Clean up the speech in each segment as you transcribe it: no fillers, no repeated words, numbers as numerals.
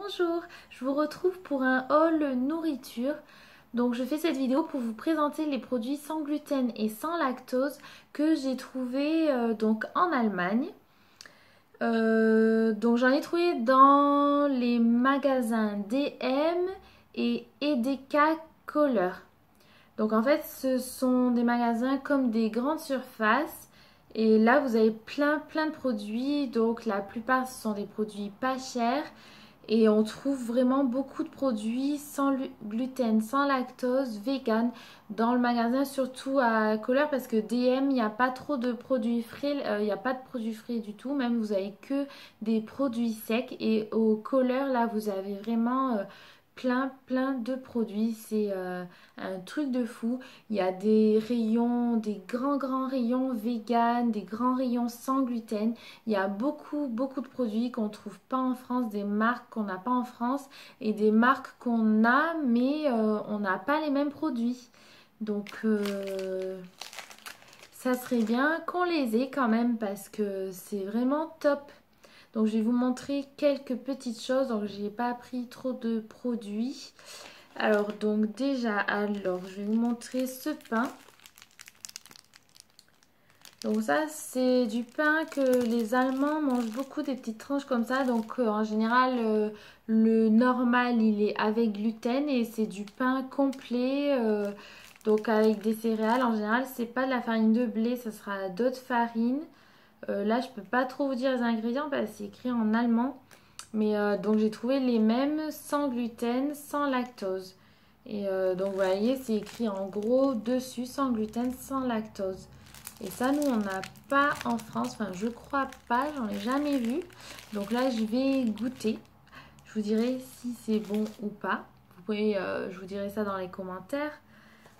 Bonjour, je vous retrouve pour un haul nourriture. Donc je fais cette vidéo pour vous présenter les produits sans gluten et sans lactose que j'ai trouvé donc en Allemagne. Donc j'en ai trouvé dans les magasins DM et EDK Kohler. Donc en fait ce sont des magasins comme des grandes surfaces. Et là vous avez plein de produits. Donc la plupart ce sont des produits pas chers. Et on trouve vraiment beaucoup de produits sans gluten, sans lactose, vegan dans le magasin, surtout à Kohler parce que DM, il n'y a pas trop de produits frais, il n'y a pas de produits frais du tout, même vous avez que des produits secs. Et au Kohler, là, vous avez vraiment plein de produits. C'est un truc de fou. Il y a des rayons, des grands rayons vegan, des grands rayons sans gluten. Il y a beaucoup de produits qu'on ne trouve pas en France, des marques qu'on n'a pas en France et des marques qu'on a mais on n'a pas les mêmes produits. Donc ça serait bien qu'on les ait quand même parce que c'est vraiment top. Donc je vais vous montrer quelques petites choses. Donc j'ai pas pris trop de produits. Alors donc déjà, je vais vous montrer ce pain. Donc ça c'est du pain que les Allemands mangent beaucoup, des petites tranches comme ça. Donc en général le normal il est avec gluten et c'est du pain complet. Donc avec des céréales. En général c'est pas de la farine de blé, ça sera d'autres farines. Là je peux pas trop vous dire les ingrédients parce que c'est écrit en allemand. Mais donc j'ai trouvé les mêmes sans gluten, sans lactose. Et donc vous voyez c'est écrit en gros dessus sans gluten, sans lactose. Et ça, nous, on n'a pas en France. Enfin, je crois pas. J'en ai jamais vu. Donc là, je vais goûter. Je vous dirai si c'est bon ou pas. Vous pouvez, je vous dirai ça dans les commentaires.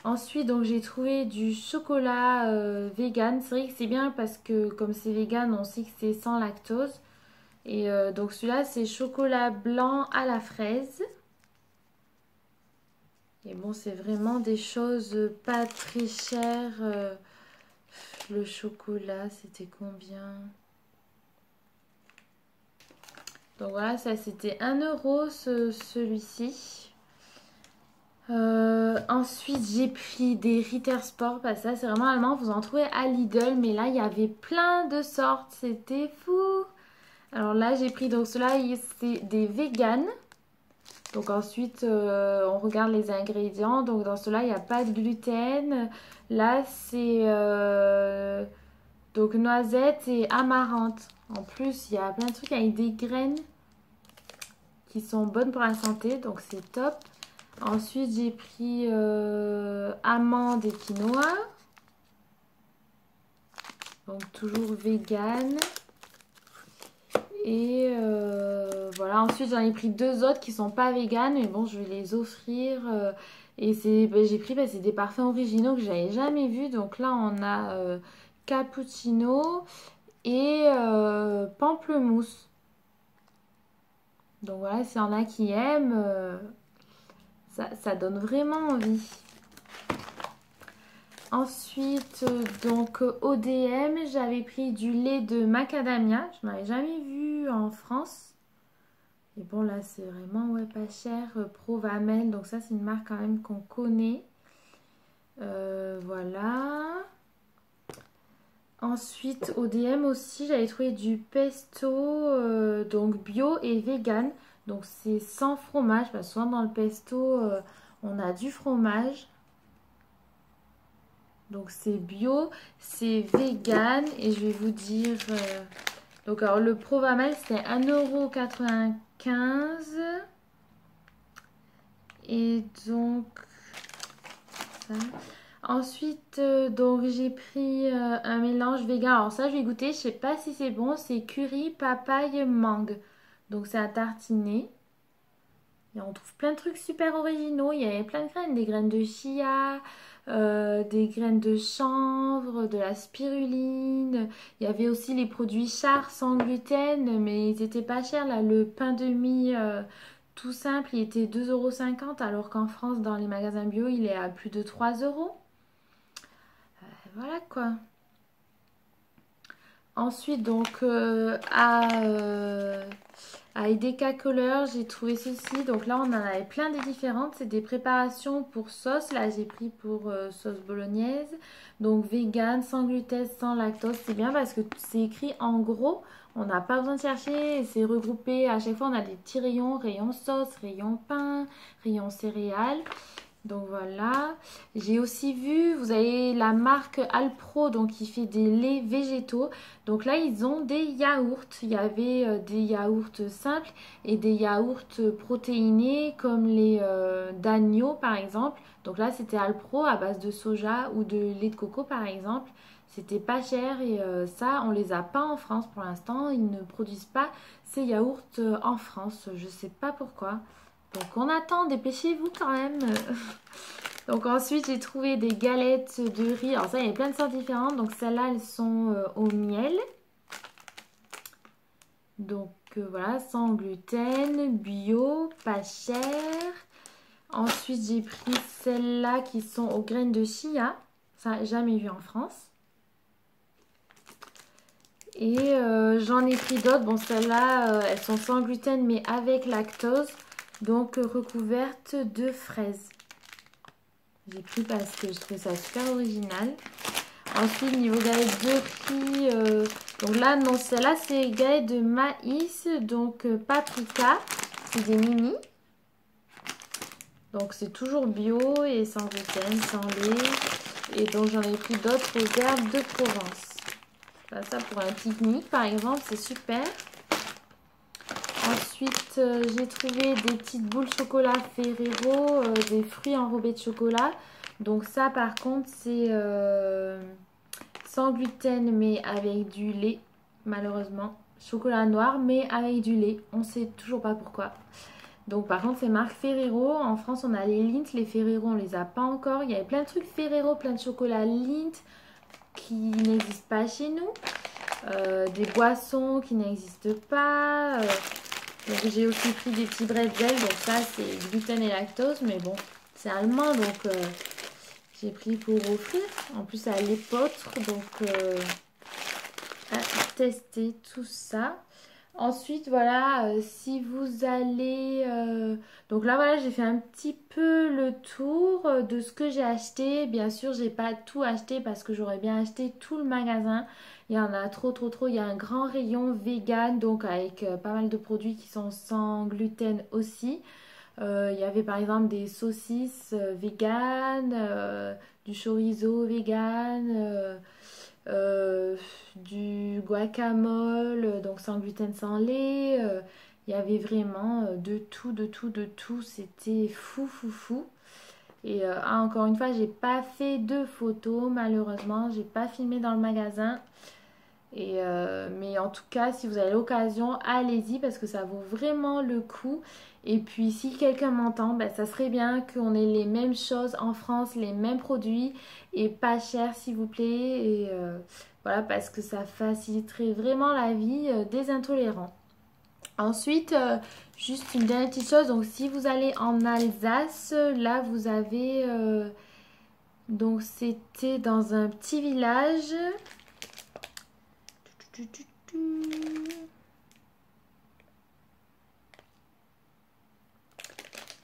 Ensuite, donc j'ai trouvé du chocolat vegan. C'est vrai que c'est bien parce que comme c'est vegan, on sait que c'est sans lactose. Et donc celui-là, c'est chocolat blanc à la fraise. Et bon, c'est vraiment des choses pas très chères. Le chocolat, c'était combien? Donc voilà, ça c'était 1 € celui-ci. Ensuite, j'ai pris des Ritter Sport parce que ça c'est vraiment allemand. Vous en trouvez à Lidl, mais là il y avait plein de sortes, c'était fou. Alors là, j'ai pris donc cela, c'est des véganes. Donc ensuite, on regarde les ingrédients. Donc dans cela, il n'y a pas de gluten. Là, c'est donc noisette et amarante. En plus, il y a plein de trucs avec des graines qui sont bonnes pour la santé, donc c'est top. Ensuite, j'ai pris amandes et quinoa. Donc toujours vegan. Et voilà, ensuite j'en ai pris 2 autres qui sont pas vegan, mais bon, je vais les offrir. Et j'ai pris, c'est des parfums originaux que j'avais jamais vus. Donc là, on a cappuccino et pamplemousse. Donc voilà, s'il y en a qui aiment, ça donne vraiment envie. Ensuite, donc au DM, j'avais pris du lait de macadamia. Je n'en avais jamais vu en France. Et bon, là, c'est vraiment pas cher. Provamel, donc ça, c'est une marque quand même qu'on connaît. Voilà. Ensuite, au DM aussi, j'avais trouvé du pesto, donc bio et vegan. Donc c'est sans fromage, parce que souvent dans le pesto, on a du fromage. Donc c'est bio, c'est vegan et je vais vous dire... donc alors le Provamel c'était 1,95 €. Et donc... ça. Ensuite, donc j'ai pris un mélange vegan. Alors ça, je vais goûter. Je sais pas si c'est bon. C'est curry, papaye, mangue. Donc c'est à tartiner. Et on trouve plein de trucs super originaux. Il y avait plein de graines. Des graines de chia, des graines de chanvre, de la spiruline. Il y avait aussi les produits char sans gluten. Mais ils étaient pas chers. Là, le pain de mie tout simple, il était 2,50 € alors qu'en France, dans les magasins bio, il est à plus de 3 €. Voilà quoi. Ensuite, donc, À EDK Color, j'ai trouvé ceci. Donc là, on en avait plein des différentes. C'est des préparations pour sauce. Là, j'ai pris pour sauce bolognaise. Donc vegan, sans gluten, sans lactose. C'est bien parce que c'est écrit en gros. On n'a pas besoin de chercher. C'est regroupé. À chaque fois, on a des petits rayons. Rayon sauce, rayon pain, rayon céréales. Donc voilà, j'ai aussi vu, vous avez la marque Alpro, donc qui fait des laits végétaux. Donc là, ils ont des yaourts. Il y avait des yaourts simples et des yaourts protéinés comme les d'agneau par exemple. Donc là, c'était Alpro à base de soja ou de lait de coco par exemple. C'était pas cher et ça, on les a pas en France pour l'instant. Ils ne produisent pas ces yaourts en France. Je sais pas pourquoi. Donc on attend, dépêchez-vous quand même. Donc ensuite j'ai trouvé des galettes de riz. Alors ça il y a plein de sortes différentes. Donc celles-là elles sont au miel. Donc voilà, sans gluten, bio, pas cher. Ensuite j'ai pris celles-là qui sont aux graines de chia. Ça jamais vu en France. Et j'en ai pris d'autres. Bon celles-là elles sont sans gluten mais avec lactose. Donc recouvertes de fraises. J'ai pris parce que je trouve ça super original. Ensuite, niveau galette de riz, donc là, non, celle-là, c'est galette de maïs, donc paprika. C'est des mini. Donc c'est toujours bio et sans gluten, sans lait. Et donc j'en ai pris d'autres aux herbes de Provence. Ça pour un pique-nique, par exemple, c'est super. Ensuite, j'ai trouvé des petites boules chocolat Ferrero, des fruits enrobés de chocolat. Donc ça, par contre, c'est sans gluten, mais avec du lait, malheureusement. Chocolat noir, mais avec du lait. On ne sait toujours pas pourquoi. Donc par contre, c'est marque Ferrero. En France, on a les Lindt. Les Ferrero, on les a pas encore. Il y avait plein de trucs Ferrero, plein de chocolat Lindt qui n'existent pas chez nous. Des boissons qui n'existent pas. Donc j'ai aussi pris des petits bretzels, donc ça c'est gluten et lactose, mais bon, c'est allemand, donc j'ai pris pour offrir. En plus à l'épeautre, donc à tester tout ça. Ensuite, voilà, si vous allez... donc là, voilà, j'ai fait un petit peu le tour de ce que j'ai acheté. Bien sûr, j'ai pas tout acheté parce que j'aurais bien acheté tout le magasin. Il y en a trop. Il y a un grand rayon vegan, donc avec pas mal de produits qui sont sans gluten aussi. Il y avait par exemple des saucisses vegan, du chorizo vegan, du guacamole, donc sans gluten, sans lait. Il y avait vraiment de tout. C'était fou. Et encore une fois, j'ai pas fait de photos, malheureusement. J'ai pas filmé dans le magasin. Et mais en tout cas, si vous avez l'occasion, allez-y parce que ça vaut vraiment le coup. Et puis, si quelqu'un m'entend, ben, ça serait bien qu'on ait les mêmes choses en France, les mêmes produits et pas cher, s'il vous plaît. Et voilà, parce que ça faciliterait vraiment la vie des intolérants. Ensuite, juste une dernière petite chose. Donc, si vous allez en Alsace, là, vous avez... donc, c'était dans un petit village.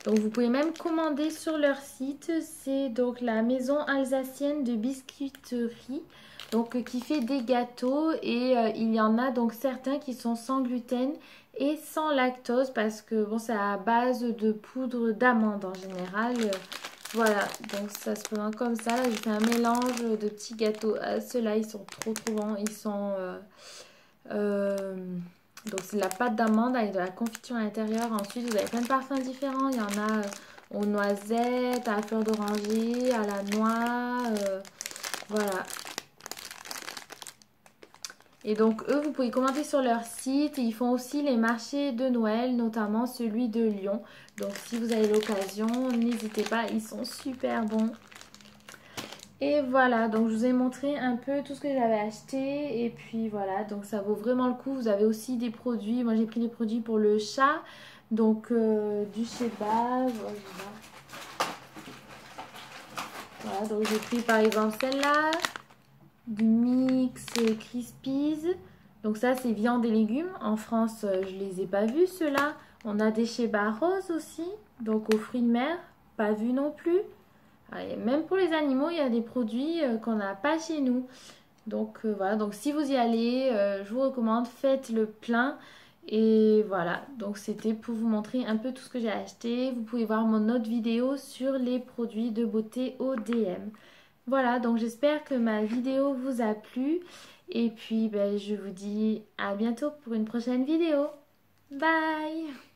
Donc vous pouvez même commander sur leur site. C'est donc la maison alsacienne de biscuiterie. Donc qui fait des gâteaux et il y en a donc certains qui sont sans gluten et sans lactose parce que bon c'est à base de poudre d'amande en général. Voilà, donc ça se présente comme ça. Là, j'ai fait un mélange de petits gâteaux. Ceux-là, ils sont trop bons. Ils sont... donc c'est de la pâte d'amande avec de la confiture à l'intérieur. Ensuite, vous avez plein de parfums différents. Il y en a aux noisettes, à la fleur d'oranger, à la noix. Voilà. Et donc, eux, vous pouvez commenter sur leur site. Ils font aussi les marchés de Noël, notamment celui de Lyon. Donc, si vous avez l'occasion, n'hésitez pas. Ils sont super bons. Et voilà, donc je vous ai montré un peu tout ce que j'avais acheté. Et puis voilà, donc ça vaut vraiment le coup. Vous avez aussi des produits. Moi, j'ai pris des produits pour le chat. Donc, du Sheba. Voilà, donc j'ai pris par exemple celle-là. Du mix Crispies. Donc ça, c'est viande et légumes. En France, je les ai pas vus, ceux-là. On a des chez Barros aussi, donc aux fruits de mer, pas vus non plus. Et même pour les animaux, il y a des produits qu'on n'a pas chez nous. Donc voilà, donc si vous y allez, je vous recommande, faites le plein. Et voilà, donc c'était pour vous montrer un peu tout ce que j'ai acheté. Vous pouvez voir mon autre vidéo sur les produits de beauté ODM. Voilà, donc j'espère que ma vidéo vous a plu. Et puis, ben, je vous dis à bientôt pour une prochaine vidéo. Bye!